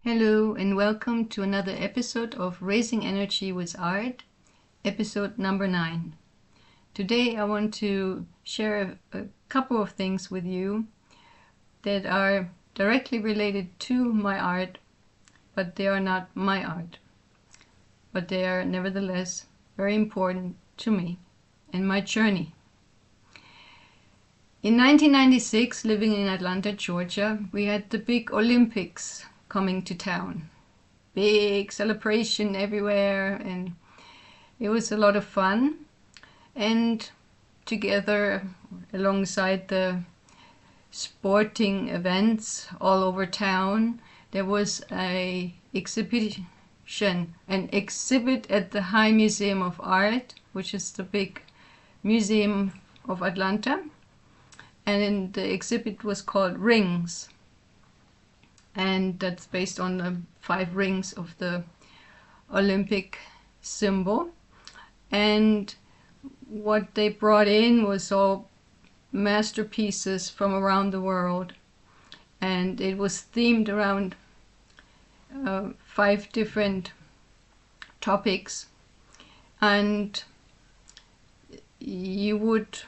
Hello and welcome to another episode of Raising Energy with Art, episode number 9. Today I want to share a couple of things with you that are directly related to my art, but they are not my art. But they are nevertheless very important to me and my journey. In 1996, living in Atlanta, Georgia, we had the big Olympics coming to town. Big celebration everywhere, and it was a lot of fun. And together, alongside the sporting events all over town, there was an exhibit at the High Museum of Art, which is the big museum of Atlanta. And the exhibit was called Rings. And that's based on the 5 rings of the Olympic symbol. And what they brought in was all masterpieces from around the world. And it was themed around 5 different topics. And you would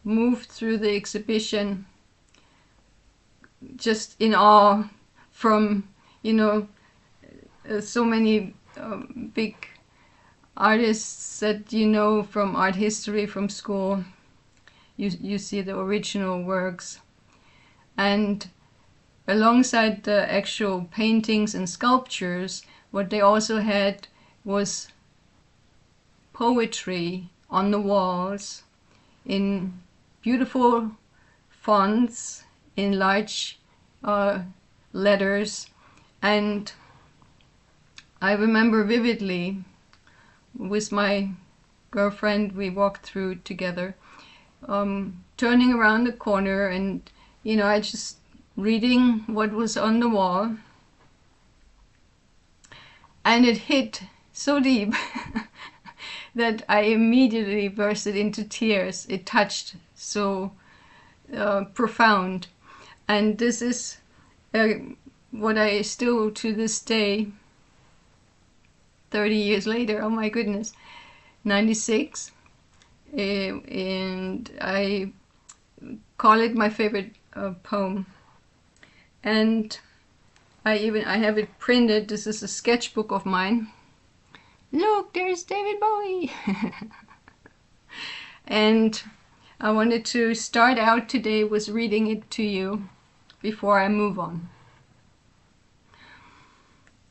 move through the exhibition just in awe from, so many big artists that from art history from school. You see the original works, and alongside the actual paintings and sculptures, what they also had was poetry on the walls in beautiful fonts, in large letters. And I remember vividly, with my girlfriend, we walked through together, turning around the corner, and I just reading what was on the wall, and it hit so deep that I immediately bursted into tears. It touched so profound. And this is what I still, to this day, 30 years later, oh my goodness, 96, and I call it my favorite poem. And I have it printed. This is a sketchbook of mine. Look, there's David Bowie. And I wanted to start out today with reading it to you before I move on.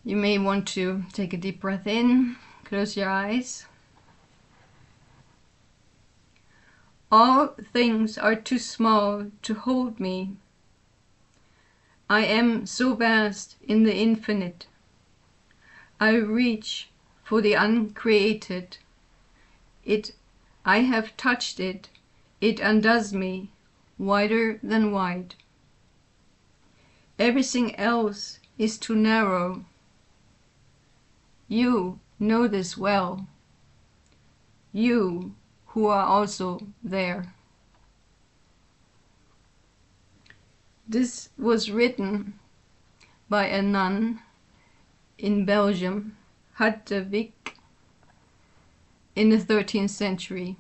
You may want to take a deep breath in, close your eyes. All things are too small to hold me. I am so vast in the infinite. I reach for the uncreated. I have touched it. It undoes me, wider than wide. Everything else is too narrow. You know this well. You who are also there. This was written by a nun in Belgium, Harderwijk, in the 13th century.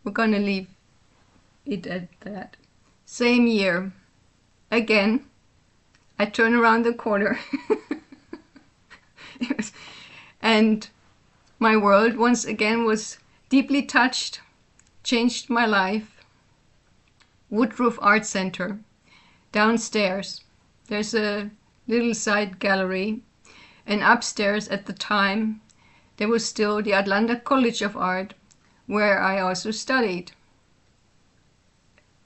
We're gonna leave it at that. Same year, again, I turn around the corner and my world once again was deeply touched, changed my life. Woodruff Arts Center, downstairs. There's a little side gallery, and upstairs at the time there was still the Atlanta College of Art, where I also studied.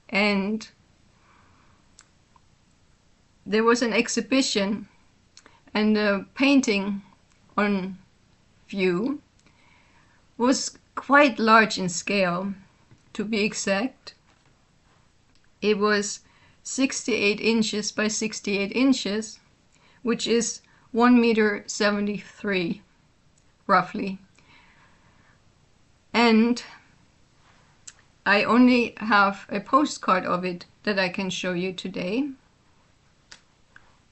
And there was an exhibition, and the painting on view was quite large in scale. To be exact, it was 68 inches by 68 inches, which is 1.73 meters, roughly. And I only have a postcard of it that I can show you today,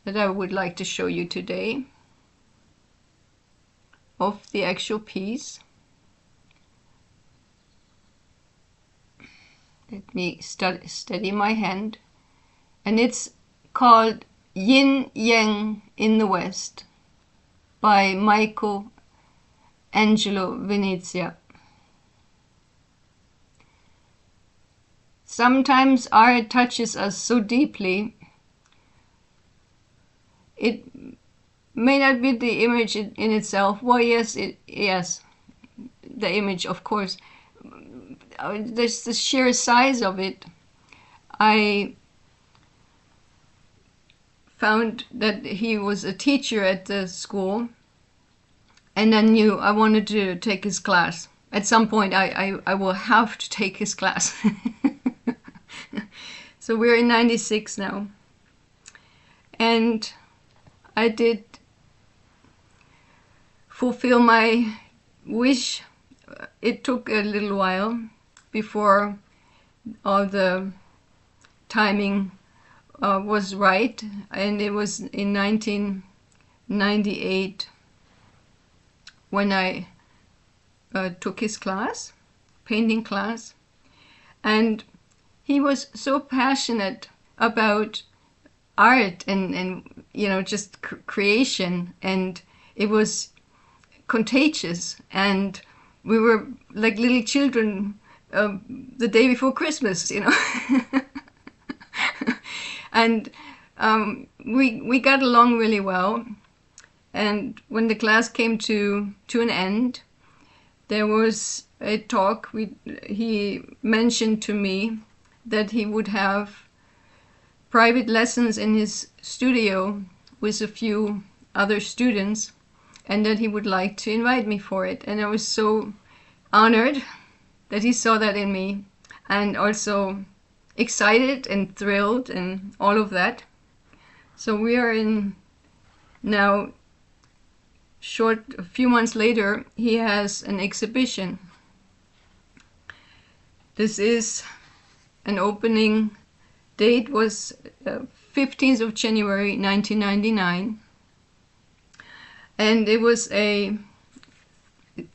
that I would like to show you today, of the actual piece. Let me steady my hand. And it's called Yin Yang in the West by MICHAEL ANGELO VENEZIA. Sometimes art touches us so deeply, it may not be the image in itself. Well, yes, the image, of course. There's the sheer size of it. I found that he was a teacher at the school, and I knew I wanted to take his class. At some point, I will have to take his class. So we're in 96 now. And I did fulfill my wish. It took a little while before all the timing was right, and it was in 1998 when I took his class, painting class, and he was so passionate about art and you know, just creation, and it was contagious, and we were like little children the day before Christmas, you know. And we got along really well. And when the class came to an end, there was a talk. He mentioned to me that he would have private lessons in his studio with a few other students, and that he would like to invite me for it. And I was so honored that he saw that in me, and also excited and thrilled and all of that. So we are in now, a few months later, he has an exhibition. This is an opening date was 15th of January 1999, and it was a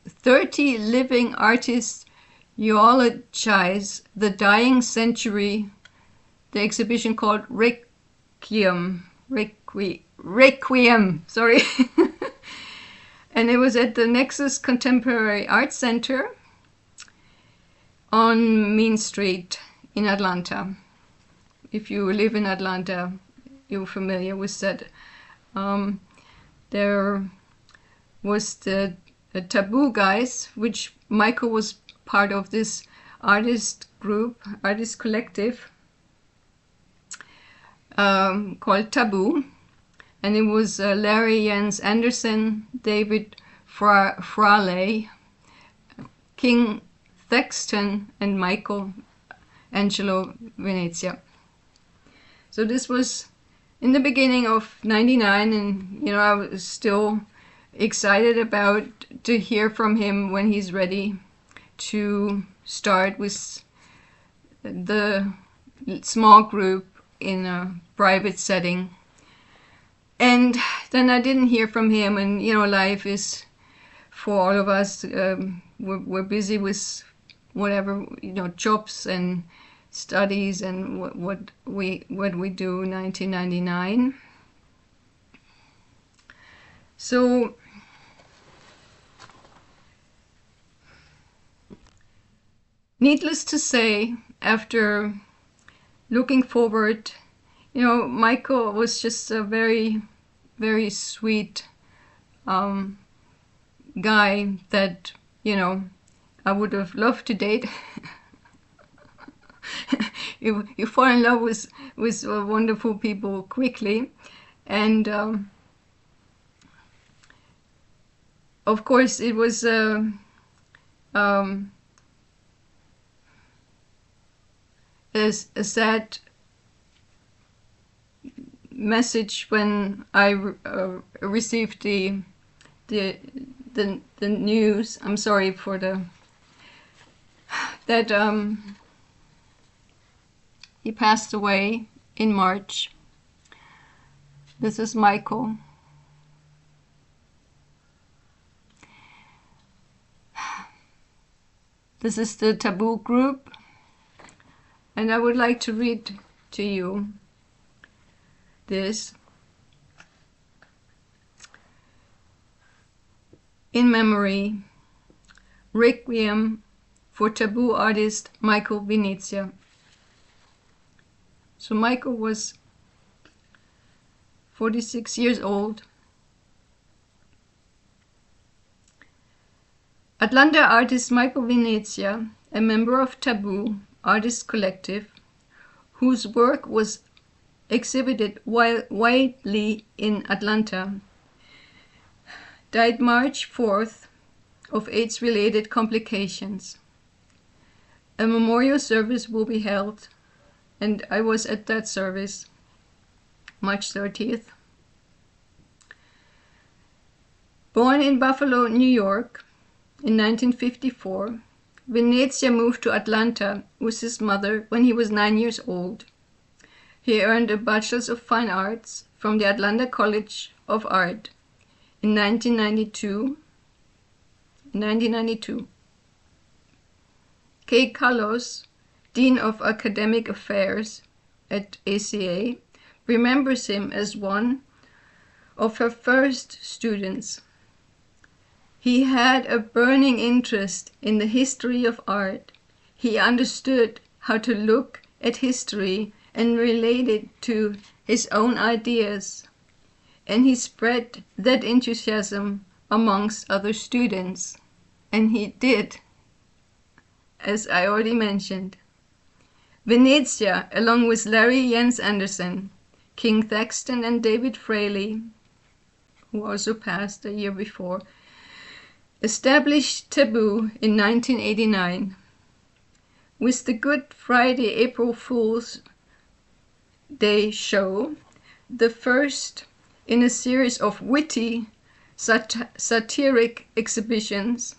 30 living artists eulogize the dying century. The exhibition called Requiem, sorry. And it was at the Nexus Contemporary Arts Center on Main Street in Atlanta. If you live in Atlanta, you're familiar with that. There was the Taboo guys, which Michael was part of, this artist group, artist collective called Taboo. And it was Larry Jens Anderson, David Fraley, King Thexton, and Michael Angelo Venezia. So this was in the beginning of 99, and you know, I was still excited about to hear from him when he's ready to start with the small group in a private setting. And then I didn't hear from him, and you know, life is, for all of us, we're busy with whatever, you know, jobs and studies and what we do. 1999. So needless to say, after looking forward, you know, Michael was just a very, very sweet guy that, you know, I would have loved to date. You fall in love with wonderful people quickly, and of course it was a sad message when I received the news. I'm sorry for that He passed away in March. This is Michael. This is the Taboo group, and I would like to read to you this. In memory, Requiem for Taboo artist Michael Venezia. So Michael was 46 years old. Atlanta artist Michael Venezia, a member of Taboo Artist Collective, whose work was exhibited widely in Atlanta, died March 4th of AIDS-related complications. A memorial service will be held, and I was at that service, March 30th. Born in Buffalo, New York, in 1954, Venezia moved to Atlanta with his mother when he was 9 years old. He earned a Bachelor's of Fine Arts from the Atlanta College of Art in 1992. Kay Carlos, Dean of Academic Affairs at ACA, remembers him as one of her first students. He had a burning interest in the history of art. He understood how to look at history and relate it to his own ideas, and he spread that enthusiasm amongst other students. And he did, as I already mentioned. Venezia, along with Larry Jens Anderson, King Thaxton, and David Fraley, who also passed a year before, established Taboo in 1989. With the Good Friday April Fool's Day show, the first in a series of witty, satiric exhibitions.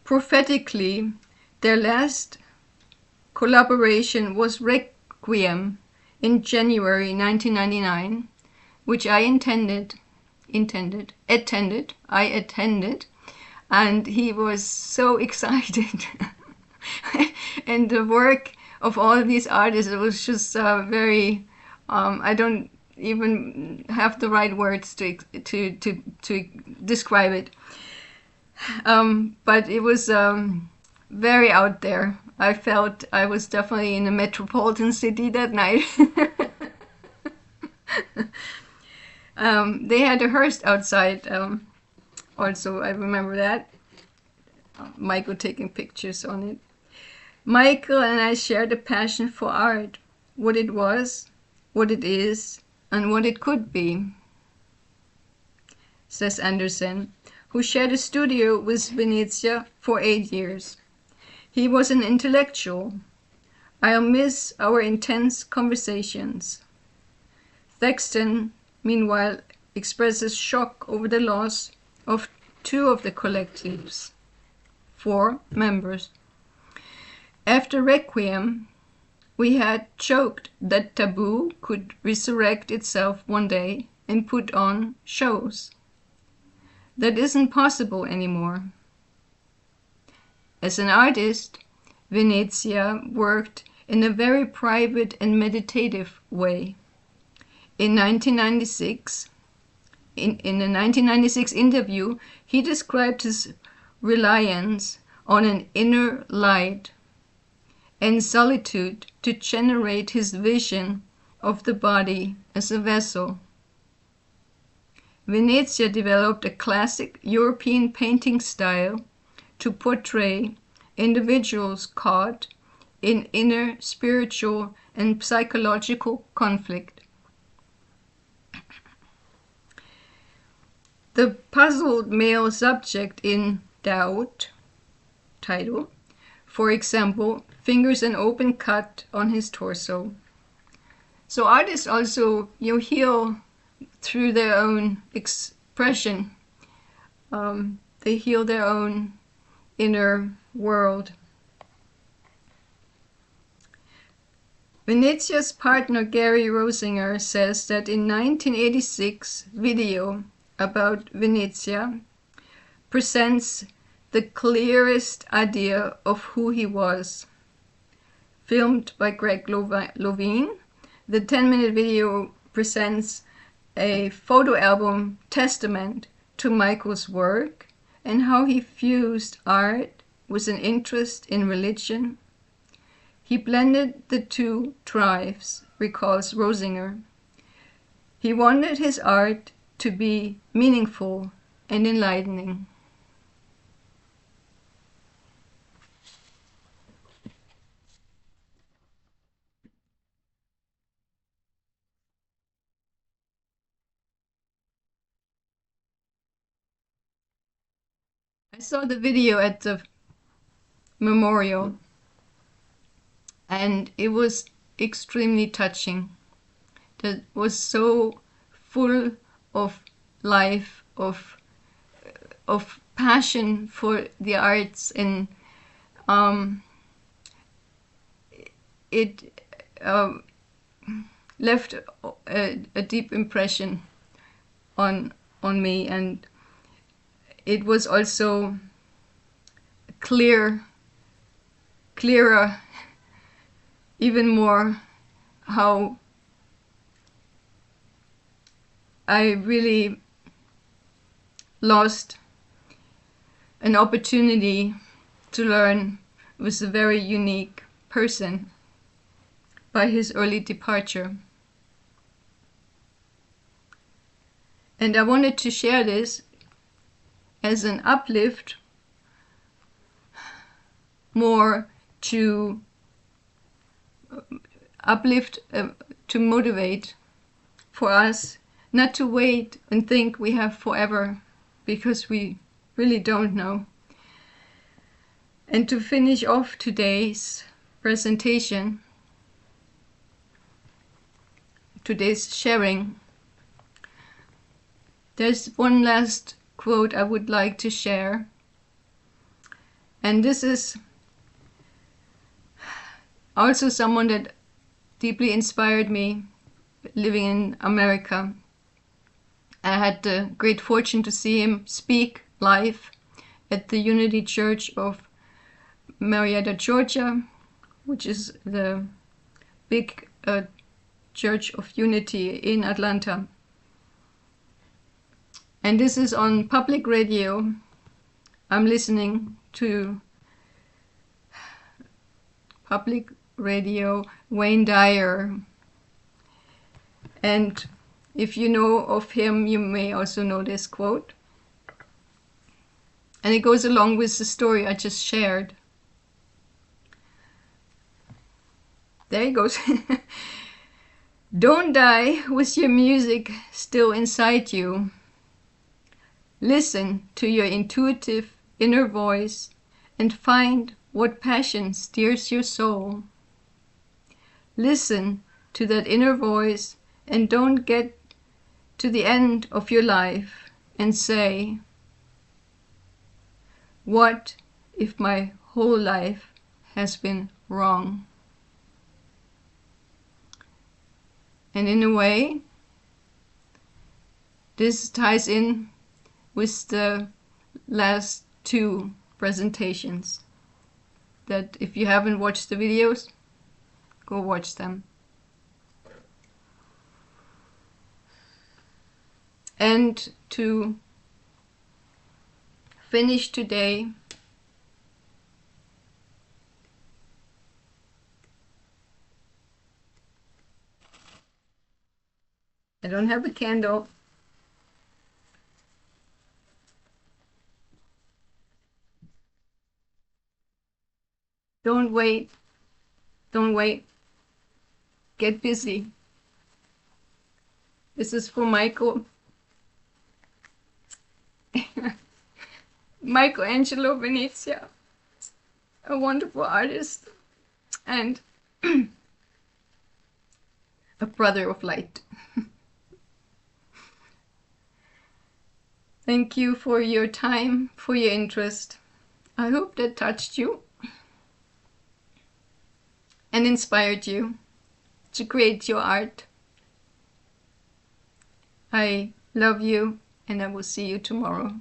Prophetically, their last collaboration was Requiem in January 1999, which I attended, and he was so excited. And the work of all these artists, it was just very, I don't even have the right words to describe it. But it was very out there. I felt I was definitely in a metropolitan city that night. They had a hearse outside, also, I remember that. Michael taking pictures on it. Michael and I shared a passion for art, what it was, what it is, and what it could be, says Anderson, who shared a studio with Venezia for 8 years. He was an intellectual. I'll miss our intense conversations. Thaxton, meanwhile, expresses shock over the loss of 2 of the collective's 4 members. After Requiem, we had joked that Taboo could resurrect itself one day and put on shows. That isn't possible anymore. As an artist, Venezia worked in a very private and meditative way. In a 1996 interview, he described his reliance on an inner light and solitude to generate his vision of the body as a vessel. Venezia developed a classic European painting style to portray individuals caught in inner spiritual and psychological conflict. The puzzled male subject in Doubt title, for example, fingers an open cut on his torso. So artists also heal through their own expression. They heal their own inner world. Venezia's partner Gary Rosinger says that in 1986 video about Venezia presents the clearest idea of who he was. Filmed by Greg Lovine, the 10-minute video presents a photo album testament to Michael's work and how he fused art with an interest in religion. He blended the two drives, recalls Rosinger. He wanted his art to be meaningful and enlightening. I saw the video at the memorial, and it was extremely touching. That was so full of life, of passion for the arts, and it left a deep impression on me, and it was also clearer, even more, how I really lost an opportunity to learn with a very unique person by his early departure. And I wanted to share this as an uplift, more to uplift, to motivate for us not to wait and think we have forever, because we really don't know. And to finish off today's presentation, today's sharing, there's one last quote I would like to share. And this is also someone that deeply inspired me living in America. I had the great fortune to see him speak live at the Unity Church of Marietta, Georgia, which is the big Church of Unity in Atlanta. And this is on public radio. I'm listening to public radio, Wayne Dyer. And if you know of him, you may also know this quote. And it goes along with the story I just shared. There it goes. Don't die with your music still inside you. Listen to your intuitive inner voice and find what passion steers your soul. Listen to that inner voice and don't get to the end of your life and say, what if my whole life has been wrong? And in a way, this ties in with the last two presentations, that if you haven't watched the videos, go watch them. And to finish today, I don't have a candle. Don't wait. Don't wait. Get busy. This is for Michael. Angelo Venezia, a wonderful artist and a brother of light. Thank you for your time, for your interest. I hope that touched you and inspired you. to create your art. I love you, and I will see you tomorrow.